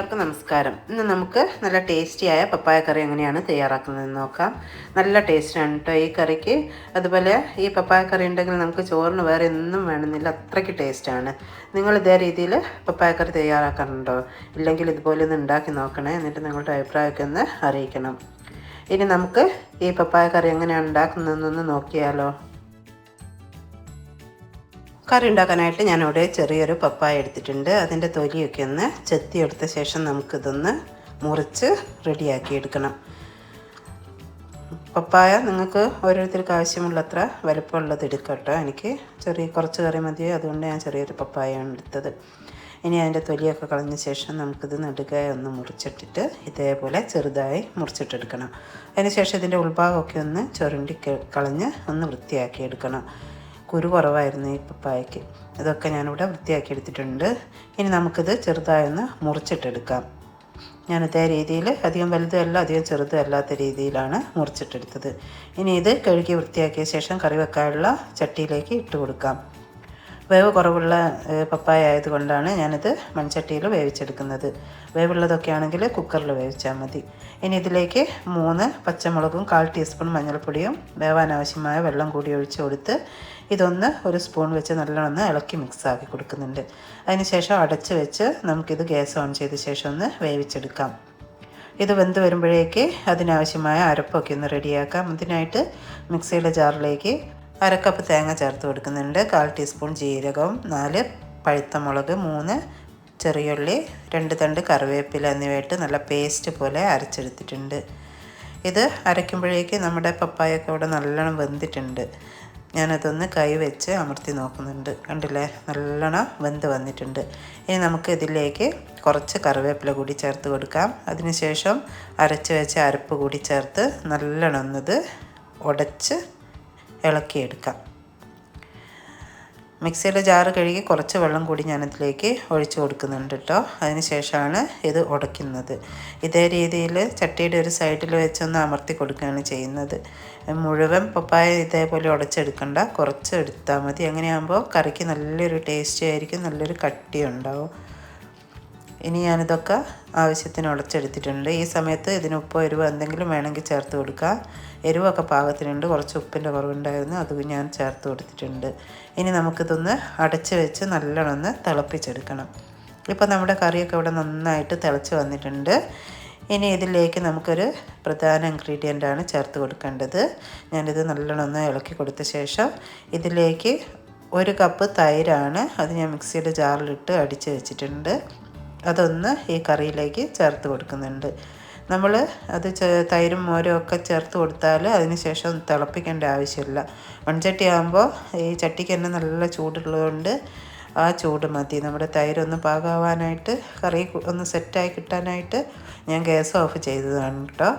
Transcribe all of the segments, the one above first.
എല്ലാവർക്കും നമസ്കാരം. ഇന്ന് നമുക്ക് നല്ല ടേസ്റ്റിയായ പപ്പായ കറി എങ്ങനെയാണ് തയ്യാറാക്കുന്നതെന്ന് നോക്കാം. നല്ല ടേസ്റ്റാണ് കേട്ടോ ഈ കറിക്ക്. അതുപോലെ ഈ പപ്പായ കറി ഉണ്ടെങ്കിൽ നമുക്ക് ചോറിന് വേറെ ഒന്നും വേണമെന്നില്ല, അത്രയ്ക്ക് ടേസ്റ്റാണ്. നിങ്ങൾ ഇതേ രീതിയിൽ പപ്പായ കറി തയ്യാറാക്കാറുണ്ടോ? ഇല്ലെങ്കിൽ ഇതുപോലെ ഒന്ന് ഉണ്ടാക്കി നോക്കണേ. എന്നിട്ട് നിങ്ങളുടെ അഭിപ്രായമൊക്കെ ഒന്ന് അറിയിക്കണം. ഇനി നമുക്ക് ഈ പപ്പായ കറി എങ്ങനെയാണ് ഉണ്ടാക്കുന്നതെന്നൊന്ന് നോക്കിയാലോ. കറി ഉണ്ടാക്കാനായിട്ട് ഞാനിവിടെ ചെറിയൊരു പപ്പായ എടുത്തിട്ടുണ്ട്. അതിൻ്റെ തൊലിയൊക്കെ ഒന്ന് ചെത്തിയെടുത്ത ശേഷം നമുക്കിതൊന്ന് മുറിച്ച് റെഡിയാക്കി എടുക്കണം. പപ്പായ നിങ്ങൾക്ക് ഓരോരുത്തർക്ക് ആവശ്യമുള്ളത്ര വലുപ്പമുള്ളത് എടുക്കട്ടോ. എനിക്ക് കുറച്ച് കറി മതി, അതുകൊണ്ട് ഞാൻ ചെറിയൊരു പപ്പായയാണ് എടുത്തത്. ഇനി അതിൻ്റെ തൊലിയൊക്കെ കളഞ്ഞ ശേഷം നമുക്കിത് നടുകയെ ഒന്ന് മുറിച്ചിട്ടിട്ട് ഇതേപോലെ ചെറുതായി മുറിച്ചിട്ടെടുക്കണം. അതിനുശേഷം ഇതിൻ്റെ ഉൾഭാഗമൊക്കെ ഒന്ന് ചുരണ്ടി കളഞ്ഞ് ഒന്ന് വൃത്തിയാക്കി എടുക്കണം. കുരു കുറവായിരുന്നു ഈ പപ്പായയ്ക്ക്. ഇതൊക്കെ ഞാനിവിടെ വൃത്തിയാക്കി എടുത്തിട്ടുണ്ട്. ഇനി നമുക്കിത് ചെറുതായൊന്ന് മുറിച്ചിട്ടെടുക്കാം. ഞാനിതേ രീതിയിൽ അധികം വലുതല്ല അധികം ചെറുതും അല്ലാത്ത രീതിയിലാണ് മുറിച്ചിട്ടെടുത്തത്. ഇനി ഇത് കഴുകി വൃത്തിയാക്കിയ ശേഷം കറി വെക്കാനുള്ള ചട്ടിയിലേക്ക് ഇട്ട് കൊടുക്കാം. വേവ് കുറവുള്ള പപ്പായ ആയതുകൊണ്ടാണ് ഞാനിത് മൺചട്ടിയിൽ വേവിച്ചെടുക്കുന്നത്. വേവുള്ളതൊക്കെ ആണെങ്കിൽ കുക്കറിൽ വേവിച്ചാൽ മതി. ഇനി ഇതിലേക്ക് 3 പച്ചമുളകും 1/4 ടീസ്പൂൺ മഞ്ഞൾപ്പൊടിയും വേവാൻ ആവശ്യമായ വെള്ളം കൂടി ഒഴിച്ച് കൊടുത്ത് ഇതൊന്ന് ഒരു സ്പൂൺ വെച്ച് നല്ലോണം ഇളക്കി മിക്സാക്കി കൊടുക്കുന്നുണ്ട്. അതിനുശേഷം അടച്ച് വെച്ച് നമുക്കിത് ഗ്യാസ് ഓൺ ചെയ്ത ശേഷം ഒന്ന് വേവിച്ചെടുക്കാം. ഇത് വെന്ത് വരുമ്പോഴേക്ക് അതിനാവശ്യമായ അരപ്പൊക്കെ ഒന്ന് റെഡിയാക്കാം. അതിനായിട്ട് മിക്സിയുടെ ജാറിലേക്ക് 1/2 കപ്പ് തേങ്ങ ചേർത്ത് കൊടുക്കുന്നുണ്ട്. 1/4 ടീസ്പൂൺ ജീരകം, 4 പഴുത്ത മുളക്, 3 ചെറിയുള്ളി, 2 തണ്ട് കറിവേപ്പില എന്നിവയായിട്ട് നല്ല പേസ്റ്റ് പോലെ അരച്ചെടുത്തിട്ടുണ്ട്. ഇത് അരയ്ക്കുമ്പോഴേക്ക് നമ്മുടെ പപ്പായൊക്കെ ഇവിടെ നല്ലോണം വെന്തിട്ടുണ്ട്. ഞാനതൊന്ന് കൈ വെച്ച് അമർത്തി നോക്കുന്നുണ്ട്. കണ്ടില്ലേ, നല്ലോണം വെന്ത് വന്നിട്ടുണ്ട്. ഇനി നമുക്ക് ഇതിലേക്ക് കുറച്ച് കറിവേപ്പില കൂടി ചേർത്ത് കൊടുക്കാം. അതിനുശേഷം അരച്ച് വെച്ച അരപ്പ് കൂടി ചേർത്ത് നല്ലോണം ഒന്നത് ഉടച്ച് ഇളക്കിയെടുക്കാം. മിക്സിയുടെ ജാറ് കഴുകി കുറച്ച് വെള്ളം കൂടി ഞാനതിലേക്ക് ഒഴിച്ചു കൊടുക്കുന്നുണ്ട് കേട്ടോ. അതിന് ശേഷമാണ് ഇത് ഉടയ്ക്കുന്നത്. ഇതേ രീതിയിൽ ചട്ടിയുടെ ഒരു സൈഡിൽ വെച്ചൊന്ന് അമർത്തി കൊടുക്കുകയാണ് ചെയ്യുന്നത്. മുഴുവൻ പപ്പായ ഇതേപോലെ ഉടച്ചെടുക്കണ്ട, കുറച്ച് എടുത്താൽ മതി. അങ്ങനെയാകുമ്പോൾ കറിക്ക് നല്ലൊരു ടേസ്റ്റ് ആയിരിക്കും, നല്ലൊരു കട്ടി ഉണ്ടാവും. ഇനി ഞാനിതൊക്കെ ആവശ്യത്തിന് ഉടച്ചെടുത്തിട്ടുണ്ട്. ഈ സമയത്ത് ഇതിന് ഉപ്പോ എരിവോ എന്തെങ്കിലും വേണമെങ്കിൽ ചേർത്ത് കൊടുക്കുക. എരിവൊക്കെ പാകത്തിനുണ്ട്, കുറച്ച് ഉപ്പിൻ്റെ കുറവുണ്ടായിരുന്നു, അത് ഞാൻ ചേർത്ത് കൊടുത്തിട്ടുണ്ട്. ഇനി നമുക്കിതൊന്ന് അടച്ച് വെച്ച് നല്ലോണം തിളപ്പിച്ചെടുക്കണം. ഇപ്പോൾ നമ്മുടെ കറിയൊക്കെ ഇവിടെ നന്നായിട്ട് തിളച്ച് വന്നിട്ടുണ്ട്. ഇനി ഇതിലേക്ക് നമുക്കൊരു പ്രധാന ഇൻഗ്രീഡിയൻ്റാണ് ചേർത്ത് കൊടുക്കേണ്ടത്. ഞാനിത് നല്ലോണം ഇളക്കി കൊടുത്ത ശേഷം ഇതിലേക്ക് 1 കപ്പ് തൈരാണ്. അത് ഞാൻ മിക്സിയുടെ ജാറിലിട്ട് അടിച്ച് വെച്ചിട്ടുണ്ട്. അതൊന്ന് ഈ കറിയിലേക്ക് ചേർത്ത് കൊടുക്കുന്നുണ്ട്. നമ്മൾ അത് തൈരും മോരും ഒക്കെ ചേർത്ത് കൊടുത്താൽ അതിന് ശേഷം തിളപ്പിക്കേണ്ട ആവശ്യമില്ല. മൺചട്ടി ആകുമ്പോൾ ഈ ചട്ടിക്ക് തന്നെ നല്ല ചൂടുള്ളതുകൊണ്ട് ആ ചൂട് മതി. നമ്മുടെ തൈരൊന്ന് പാകമാവാനായിട്ട്, കറി ഒന്ന് സെറ്റായി കിട്ടാനായിട്ട് ഞാൻ ഗ്യാസ് ഓഫ് ചെയ്തതാണ് കേട്ടോ.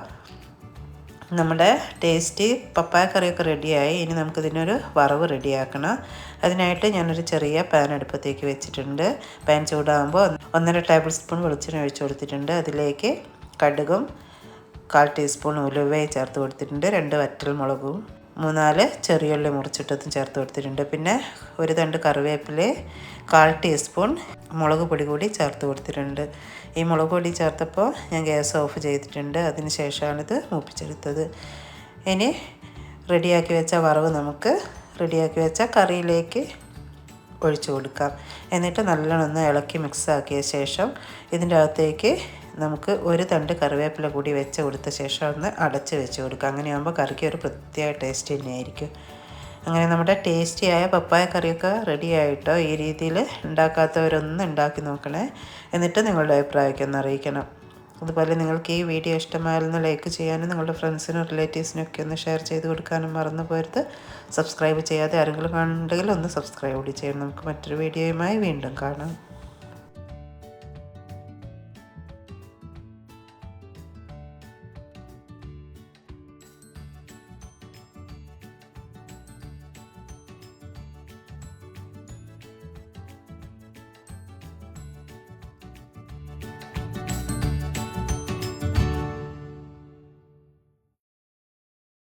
നമ്മുടെ ടേസ്റ്റി പപ്പായ കറിയൊക്കെ റെഡിയായി. ഇനി നമുക്കിതിനൊരു വറവ് റെഡിയാക്കണം. അതിനായിട്ട് ഞാനൊരു ചെറിയ പാൻ അടുപ്പത്തേക്ക് വെച്ചിട്ടുണ്ട്. പാൻ ചൂടാകുമ്പോൾ 1.5 ടേബിൾ സ്പൂൺ വെളിച്ചെണ്ണ ഒഴിച്ച് കൊടുത്തിട്ടുണ്ട്. അതിലേക്ക് കടുകും 1/4 ടീസ്പൂൺ ഉലുവയും ചേർത്ത് കൊടുത്തിട്ടുണ്ട്. 2 വറ്റൽമുളകും 3-4 ചെറിയുള്ളി മുറിച്ചിട്ടതും ചേർത്ത് കൊടുത്തിട്ടുണ്ട്. പിന്നെ 1 തണ്ട് കറിവേപ്പില, 1/4 ടീസ്പൂൺ മുളക് പൊടി കൂടി ചേർത്ത് കൊടുത്തിട്ടുണ്ട്. ഈ മുളക് പൊടി ചേർത്തപ്പോൾ ഞാൻ ഗ്യാസ് ഓഫ് ചെയ്തിട്ടുണ്ട്. അതിന് ശേഷമാണിത് മൂപ്പിച്ചെടുത്തത്. ഇനി റെഡിയാക്കി വെച്ച വറവ് നമുക്ക് റെഡിയാക്കി വെച്ച കറിയിലേക്ക് ഒഴിച്ചു കൊടുക്കാം. എന്നിട്ട് നല്ലോണം ഇളക്കി മിക്സാക്കിയ ശേഷം ഇതിൻ്റെ അകത്തേക്ക് നമുക്ക് 1 തണ്ട് കറിവേപ്പില കൂടി വെച്ച് കൊടുത്ത ശേഷം ഒന്ന് അടച്ച് വെച്ച് കൊടുക്കാം. അങ്ങനെയാകുമ്പോൾ കറിക്ക് ഒരു പ്രത്യേക ടേസ്റ്റ് തന്നെയായിരിക്കും. അങ്ങനെ നമ്മുടെ ടേസ്റ്റിയായ പപ്പായ കറിയൊക്കെ റെഡി ആയിട്ടോ. ഈ രീതിയിൽ ഉണ്ടാക്കാത്തവരൊന്ന് ഉണ്ടാക്കി നോക്കണേ. എന്നിട്ട് നിങ്ങളുടെ അഭിപ്രായമൊക്കെ ഒന്ന് അറിയിക്കണം. അതുപോലെ നിങ്ങൾക്ക് ഈ വീഡിയോ ഇഷ്ടമായാലൊന്ന് ലൈക്ക് ചെയ്യാനും നിങ്ങളുടെ ഫ്രണ്ട്സിനും റിലേറ്റീവ്സിനൊക്കെ ഒന്ന് ഷെയർ ചെയ്ത് കൊടുക്കാനും മറന്നു പോരുത്. സബ്സ്ക്രൈബ് ചെയ്യാതെ ആരെങ്കിലും കാണുന്നുണ്ടെങ്കിൽ ഒന്ന് സബ്സ്ക്രൈബ് കൂടി ചെയ്യണം. നമുക്ക് മറ്റൊരു വീഡിയോയുമായി വീണ്ടും കാണാം.